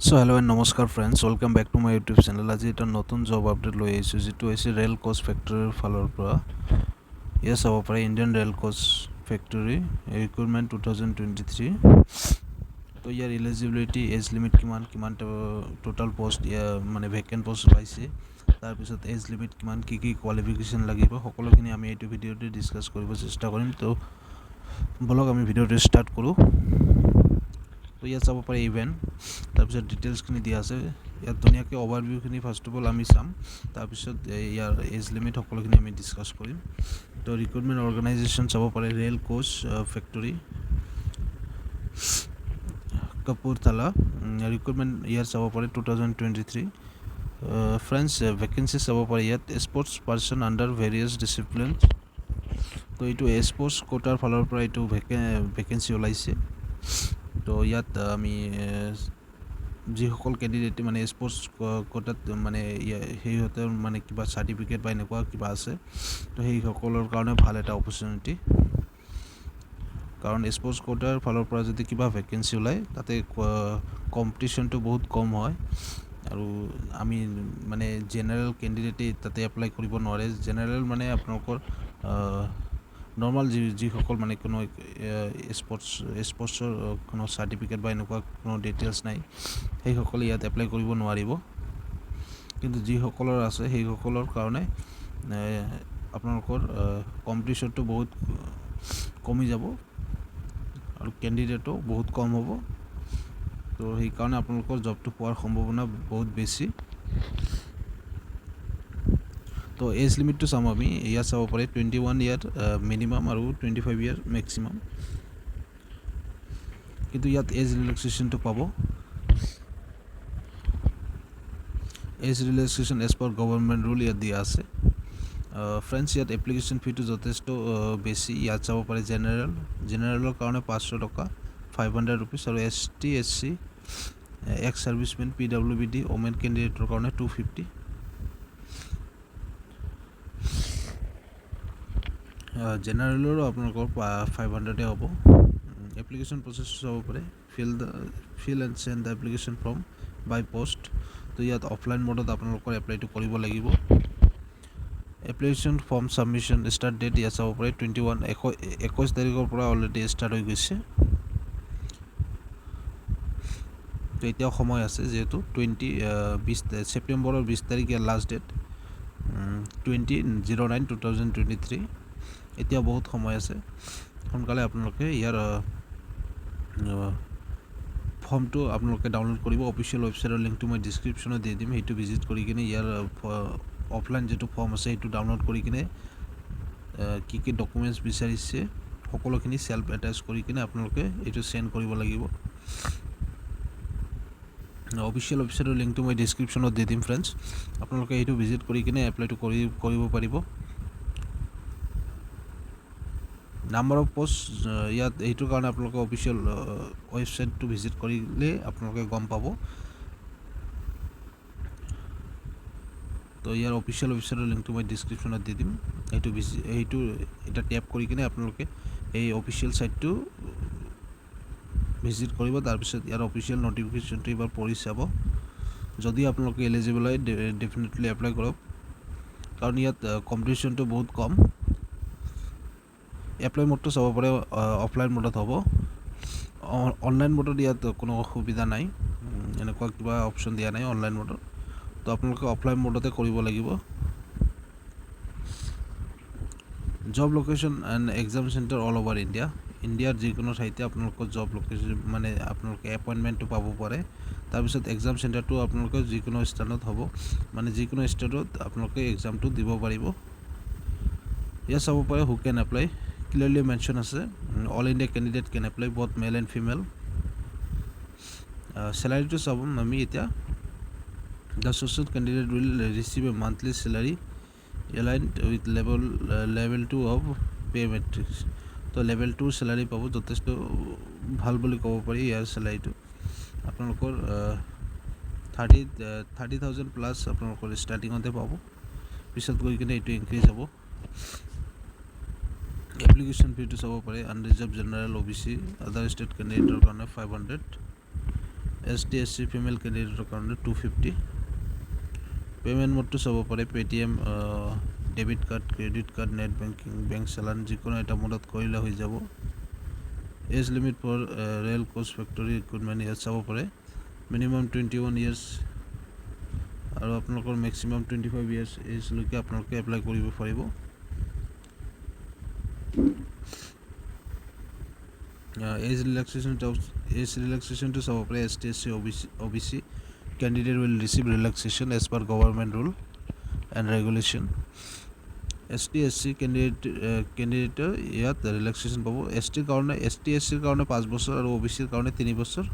So hello and namaskar friends, welcome back to my YouTube channel. আজি এটা নতুন job update লৈ আহিছো যেটো হৈছে ৰেল কোচ ফেক্টৰীৰ ফালৰ পৰা ইয়া চাব পাৰে Indian rail coach factory recruitment 2023 তো ইয়াৰ এলিজিবিলিটি এজ লিমিট কিমান টোটাল পোষ্ট মানে ভেকেন্ট পোষ্ট পাইছে তাৰপিছত এজ লিমিট কিমান কি কোৱালিফিকেশ্যন লাগিব সকলোখিনি আমি এইটো ভিডিঅ'তে ডিসকাস কৰিব চেষ্টা কৰিম তো বলক আমি ভিডিঅ'টো ষ্টাৰ্ট কৰোঁ তো ইয়াত চাব পাৰে ইভেন্ট তাৰপিছত ডিটেইলছখিনি দিয়া আছে ইয়াত ধুনীয়াকৈ অভাৰভিউখিনি ফাৰ্ষ্ট অফ অল আমি চাম তাৰপিছত ইয়াৰ এজ লিমিট সকলোখিনি আমি ডিসকাস কৰিম তো ৰিক্ৰুটমেণ্ট অৰ্গেনাইজেশ্যন চাব পাৰে rail coach factory Kapurthala recruitment ইয়াৰ চাব পাৰে 2023 ফ্ৰেন্স ভেকেন্সি চাব পাৰে ইয়াত sports persons under various discipline তো এইটো স্পৰ্টছ কোটাৰ ফালৰ পৰা এইটো ভেকেন্সি ওলাইছে তো ইয়াত আমি যিসকল কেণ্ডিডেট মানে স্পৰ্টছ কোটাত মানে সেইহঁতৰ মানে কিবা চাৰ্টিফিকেট বা এনেকুৱা কিবা আছে তো সেইসকলৰ কাৰণে ভাল এটা অপৰচুনিটি কাৰণ স্পৰ্টছ কোটাৰ ফালৰ পৰা যদি কিবা ভেকেন্সি ওলায় তাতে কম্পিটিশ্যনটো বহুত কম হয় আৰু আমি মানে জেনাৰেল কেণ্ডিডেটে তাতে এপ্লাই কৰিব নোৱাৰে জেনাৰেল মানে আপোনালোকৰ নৰ্মাল যিসকল মানে কোনো স্পৰ্টছৰ কোনো চাৰ্টিফিকেট বা এনেকুৱা কোনো ডিটেইলছ নাই সেইসকলে ইয়াত এপ্লাই কৰিব নোৱাৰিব কিন্তু যিসকলৰ আছে সেইসকলৰ কাৰণে আপোনালোকৰ কম্পিটিশ্যনটো বহুত কমি যাব আৰু কেণ্ডিডেটো বহুত কম হ'ব তো সেইকাৰণে আপোনালোকৰ জবটো পোৱাৰ সম্ভাৱনা বহুত বেছি তো এজ লিমিটটো চাম আমি ইয়াত চাব পাৰে 21 ইয়াৰ মিনিমাম আৰু 25 ইয়াৰ মেক্সিমাম কিন্তু ইয়াত এজ ৰিলেক্সেশ্যনটো পাব age relaxation as per government rule ইয়াত দিয়া আছে ফ্ৰেন্স ইয়াত এপ্লিকেশ্যন ফিটো যথেষ্ট বেছি ইয়াত চাব পাৰে জেনেৰেলৰ কাৰণে 500 টকা 500 रुपीस আৰু ST SC ex servicemen PWD women কেণ্ডিডেটৰ কাৰণে 250 জেনাৰেলৰো আপোনালোকৰ 500 হ'ব এপ্লিকেশ্যন প্ৰচেছ চাব পাৰে fill and send the application form by post তো ইয়াত অফলাইন মোডত আপোনালোকৰ এপ্লাইটো কৰিব লাগিব application form submission start date ইয়াত চাব পাৰে 21 তাৰিখৰ পৰা অলৰেডি ষ্টাৰ্ট হৈ গৈছে তো এতিয়াও সময় আছে যেহেতু 20 সেপ্টেম্বৰৰ 20 তাৰিখ ইয়াৰ লাষ্ট ডেট 20/09/2023 এতিয়া বহুত সময় আছে সোনকালে আপোনালোকে ইয়াৰ ফৰ্মটো আপোনালোকে ডাউনলোড কৰিব অফিচিয়েল ৱেবছাইটৰ লিংকটো মই ডেছক্ৰিপশ্যনত দি দিম সেইটো ভিজিট কৰি কিনে ইয়াৰ অফলাইন যেটো ফৰ্ম আছে সেইটো ডাউনলোড কৰি কিনে কি ডকুমেণ্টছ বিচাৰিছে সকলোখিনি সেলফ এটাচ কৰি কিনে আপোনালোকে এইটো সেন্ড কৰিব লাগিব অফিচিয়েল ৱেবছাইটৰ লিংকটো মই ডেছক্ৰিপশ্যনত দি দিম ফ্ৰেন্ডছ আপোনালোকে এইটো ভিজিট কৰি কিনে এপ্লাইটো কৰিব পাৰিব নাম্বাৰ অফ পোষ্ট ইয়াত এইটোৰ কাৰণে আপোনালোকে অফিচিয়েল ৱেবছাইটটো ভিজিট কৰিলে আপোনালোকে গম পাব তো ইয়াৰ অফিচিয়েল ৱেবছাইটৰ লিংকটো মই ডেছক্ৰিপশ্যনত দি দিম এইটো এটা ট্যাপ কৰি কিনে আপোনালোকে এই অফিচিয়েল সাইটটো ভিজিট কৰিব তাৰপিছত ইয়াৰ অফিচিয়েল নটিফিকেশ্যনটো এবাৰ পঢ়ি চাব যদি আপোনালোকে এলিজিবল হয় ডেফিনেটলি এপ্লাই কৰক কাৰণ ইয়াত কম্পিটিশ্যনটো বহুত কম এপ্লাই মোডটো চাব পাৰে অফলাইন মোডত হ'ব অনলাইন মোডত ইয়াত কোনো অসুবিধা নাই এনেকুৱা কিবা অপশ্যন দিয়া নাই অনলাইন মোডত তো আপোনালোকে অফলাইন মোডতে কৰিব লাগিব job location and exam centre all over ইণ্ডিয়াৰ যিকোনো ঠাইতে আপোনালোকৰ জব লোকেশ্যন মানে আপোনালোকে এপইণ্টমেণ্টটো পাব পাৰে তাৰপিছত এক্সাম চেণ্টাৰটো আপোনালোকে যিকোনো স্থানত হ'ব মানে যিকোনো ষ্টেটত আপোনালোকে এক্সামটো দিব পাৰিব ইয়াত চাব পাৰে who can apply clearly mention আছে all India candidate can apply both male and female চেলাৰীটো চাব আমি এতিয়া the social candidate will receive a monthly salary aligned with level 2 of pay matrix তো level 2 salary পাব যথেষ্ট ভাল বুলি ক'ব পাৰি ইয়াৰ চেলাৰীটো আপোনালোকৰ 30,000 প্লাস আপোনালোকৰ ষ্টাৰ্টিঙতে পাব পিছত গৈ কিনে এইটো ইনক্ৰিজ হ'ব এপ্লিকেশ্যন ফিটো চাব পাৰে আনৰিজাৰ্ভ জেনাৰেল OBC আদাৰ ষ্টেট কেণ্ডিডেটৰ কাৰণে 500 ST SC ফিমেল ক্যান্ডিডেটৰ কাৰণে 250 পেমেন্ট মোডটো চাব পাৰে Paytm debit card credit card net banking bank challan যিকোনো এটা মোডত কৰিলে হৈ যাব age limit for rail coach factory recruitment ইয়াত চাব পাৰে মিনিমাম 21 ইয়াৰ্ছ আৰু আপোনালোকৰ মেক্সিমাম 25 ইয়াৰ্ছ এজলৈকে আপোনালোকে এপ্লাই কৰিব পাৰিব age relaxation to sub STSC OBC candidate will receive relaxation as per government rule and regulation STSC candidate ইয়াত relaxation পাব ST কাৰণে STSC কাৰণে 5 বছৰ আৰু OBC কাৰণে 3 বছৰ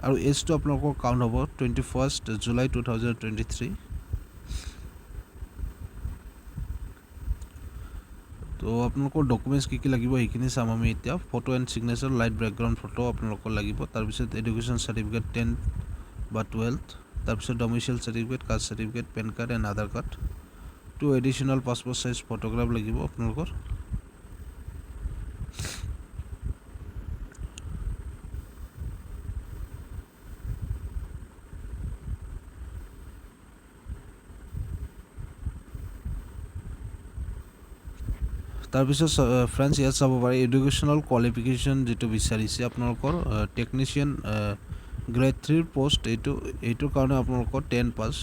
আৰু এজ টো আপোনালোকৰ কাউন্ট হ'ব 21st জুলাই 2023 তো আপোনালোকৰ ডকুমেন্টস কি লাগিব এইখিনি চাম আমি এতিয়া photo and signature light background photo আপোনালোকৰ লাগিব তাৰ পিছত এডুকেশন সাৰ্টিফিকেট 10th বা 12th তাৰ পিছত domicile certificate caste certificate PAN card and Aadhaar card two additional passport size photograph লাগিব আপোনালোকৰ তাৰপিছত ফ্ৰেন্ডছ ইয়াত চাব পাৰে এডুকেশনাল কোৱালিফিকেশন যেটো বিচাৰিছে আপোনালোকৰ টেকনিশিয়ান গ্ৰেড 3 পোষ্ট এইটোৰ কাৰণে আপোনালোকৰ 10 পাস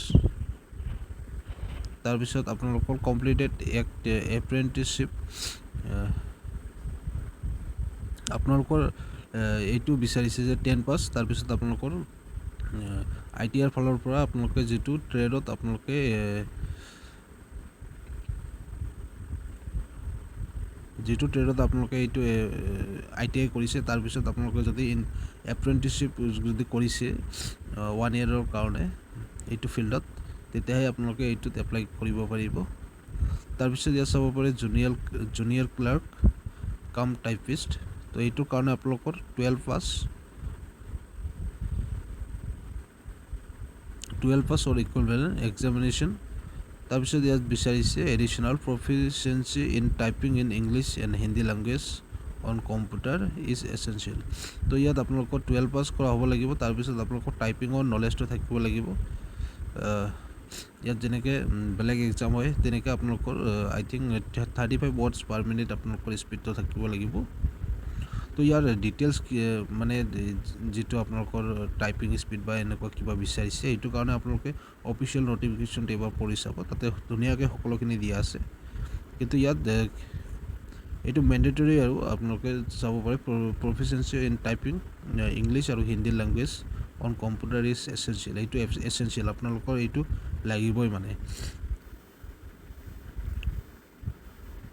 তাৰপিছত আপোনালোকৰ কমপ্লিটেড এপ্ৰেন্টিসশিপ আপোনালোকৰ এইটো বিচাৰিছে যে 10 পাস তাৰপিছত আপোনালোকৰ আইটিআৰ ফালৰ পৰা আপোনালোকে যেটো ট্ৰেডত আপোনালোকে যেটো ট্ৰেডত আপোনালোকে এইটো আইটিআই কৰিছে তাৰ পিছত আপোনালোকে যদি এপ্ৰেন্টিসশিপ যদি কৰিছে 1 ইয়াৰৰ কাৰণে এইটো ফিল্ডত তেতিয়াহে আপোনালোকে এইটোত এপ্লাই কৰিব পাৰিব তাৰ পিছত ইয়াত চাব পাৰে জুনিয়ৰ ক্লাৰ্ক কাম টাইপিষ্ট তো এইটোৰ কাৰণে আপোনালোকৰ 12 পাস or equivalent examination তাৰপিছত ইয়াত বিচাৰিছে additional proficiency in typing in English and Hindi language on computer is essential তো ইয়াত আপোনালোকৰ 12 পাস কৰা হ'ব লাগিব তাৰপিছত আপোনালোকৰ টাইপিংৰ নলেজটো থাকিব লাগিব ইয়াত যেনেকৈ বেলেগ এক্সাম হয় তেনেকৈ আপোনালোকৰ আই থিংক 35 words per minute আপোনালোকৰ স্পীডটো থাকিব লাগিব তো ইয়াৰ ডিটেইলছ মানে যেটো আপোনালোকৰ টাইপিং স্পীড বা এনেকুৱা কিবা বিচাৰিছে এইটো কাৰণে আপোনালোকে অফিচিয়েল নোটিফিকেশন এবাৰ পঢ়ি চাব তাতে ধুনীয়াকৈ সকলোখিনি দিয়া আছে কিন্তু ইয়াত এইটো ম্যান্ডেটৰি আৰু আপোনালোকে চাব পাৰে প্ৰফিচিয়েন্সি ইন টাইপিং ইংলিছ আৰু Hindi language on computer is essential এইটো এসেনশিয়াল আপোনালোকৰ এইটো লাগিবই মানে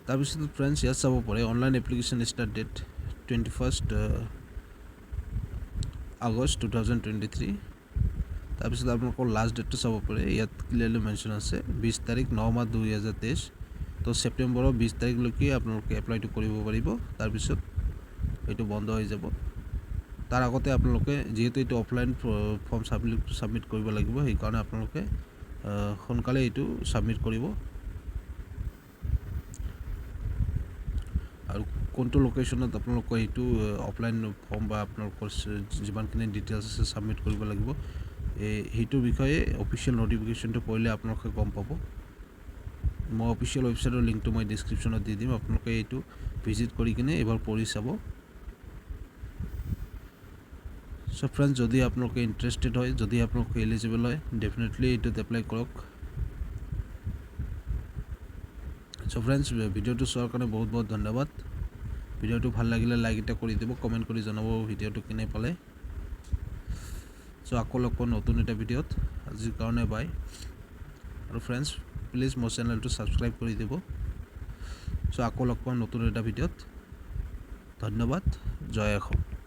তাৰপিছত ফ্ৰেন্ডছ ইয়াত চাব পাৰে online application start date 21st August 2023 তাৰপিছত আপোনালোকৰ লাষ্ট ডেটটো চাব পাৰে ইয়াত ক্লিয়াৰলি মেনশন আছে 20 তাৰিখ 9 মাহ 2023 তো সেপ্টেম্বৰৰ 20 তাৰিখলৈকে আপোনালোকে এপ্লাইটো কৰিব পাৰিব তাৰপিছত এইটো বন্ধ হৈ যাব তাৰ আগতে আপোনালোকে যেহেতু এইটো অফলাইন ফৰ্ম সাবমিট কৰিব লাগিব সেই কাৰণে আপোনালোকে সোনকালে এইটো সাবমিট কৰিব আৰু কোনটো লোকেশনত আপোনালোকে এইটো অফলাইন ফৰ্ম বা আপোনালোকৰ যিমানখিনি ডিটেইলছ আছে সাবমিট কৰিব লাগিব এইটো বিষয়ে অফিচিয়েল নোটিফিকেশনটো পঢ়িলে আপোনালোকে গম পাব মই অফিচিয়েল ওয়েবসাইটৰ লিংকটো মই ডেসক্ৰিপচনত দি দিম আপোনালোকে এইটো ভিজিট কৰি কিনে এবাৰ পঢ়ি চাব সো ফ্ৰেন্ডছ যদি আপোনালোকে ইন্টাৰেস্টেড হয় যদি আপোনালোকে এলিজিবল হয় ডেফিনেটলি এইটোত এপ্লাই কৰক সো ফ্ৰেন্ডছ ভিডিওটো চোৱাৰ কাৰণে বহুত বহুত ধন্যবাদ ভিডিওটো ভাল লাগিলে লাইক এটা কৰি দিব কমেন্ট কৰি জনাব ভিডিওটো কেনে পালে সো আকৌ লগ পাম নতুন এটা ভিডিওত আজিৰ কাৰণে বাই আৰু ফ্ৰেন্ডছ প্লিজ মোৰ চেনেলটো সাবস্ক্ৰাইব কৰি দিব সো আকৌ লগ পাম নতুন এটা ভিডিওত ধন্যবাদ জয় অসম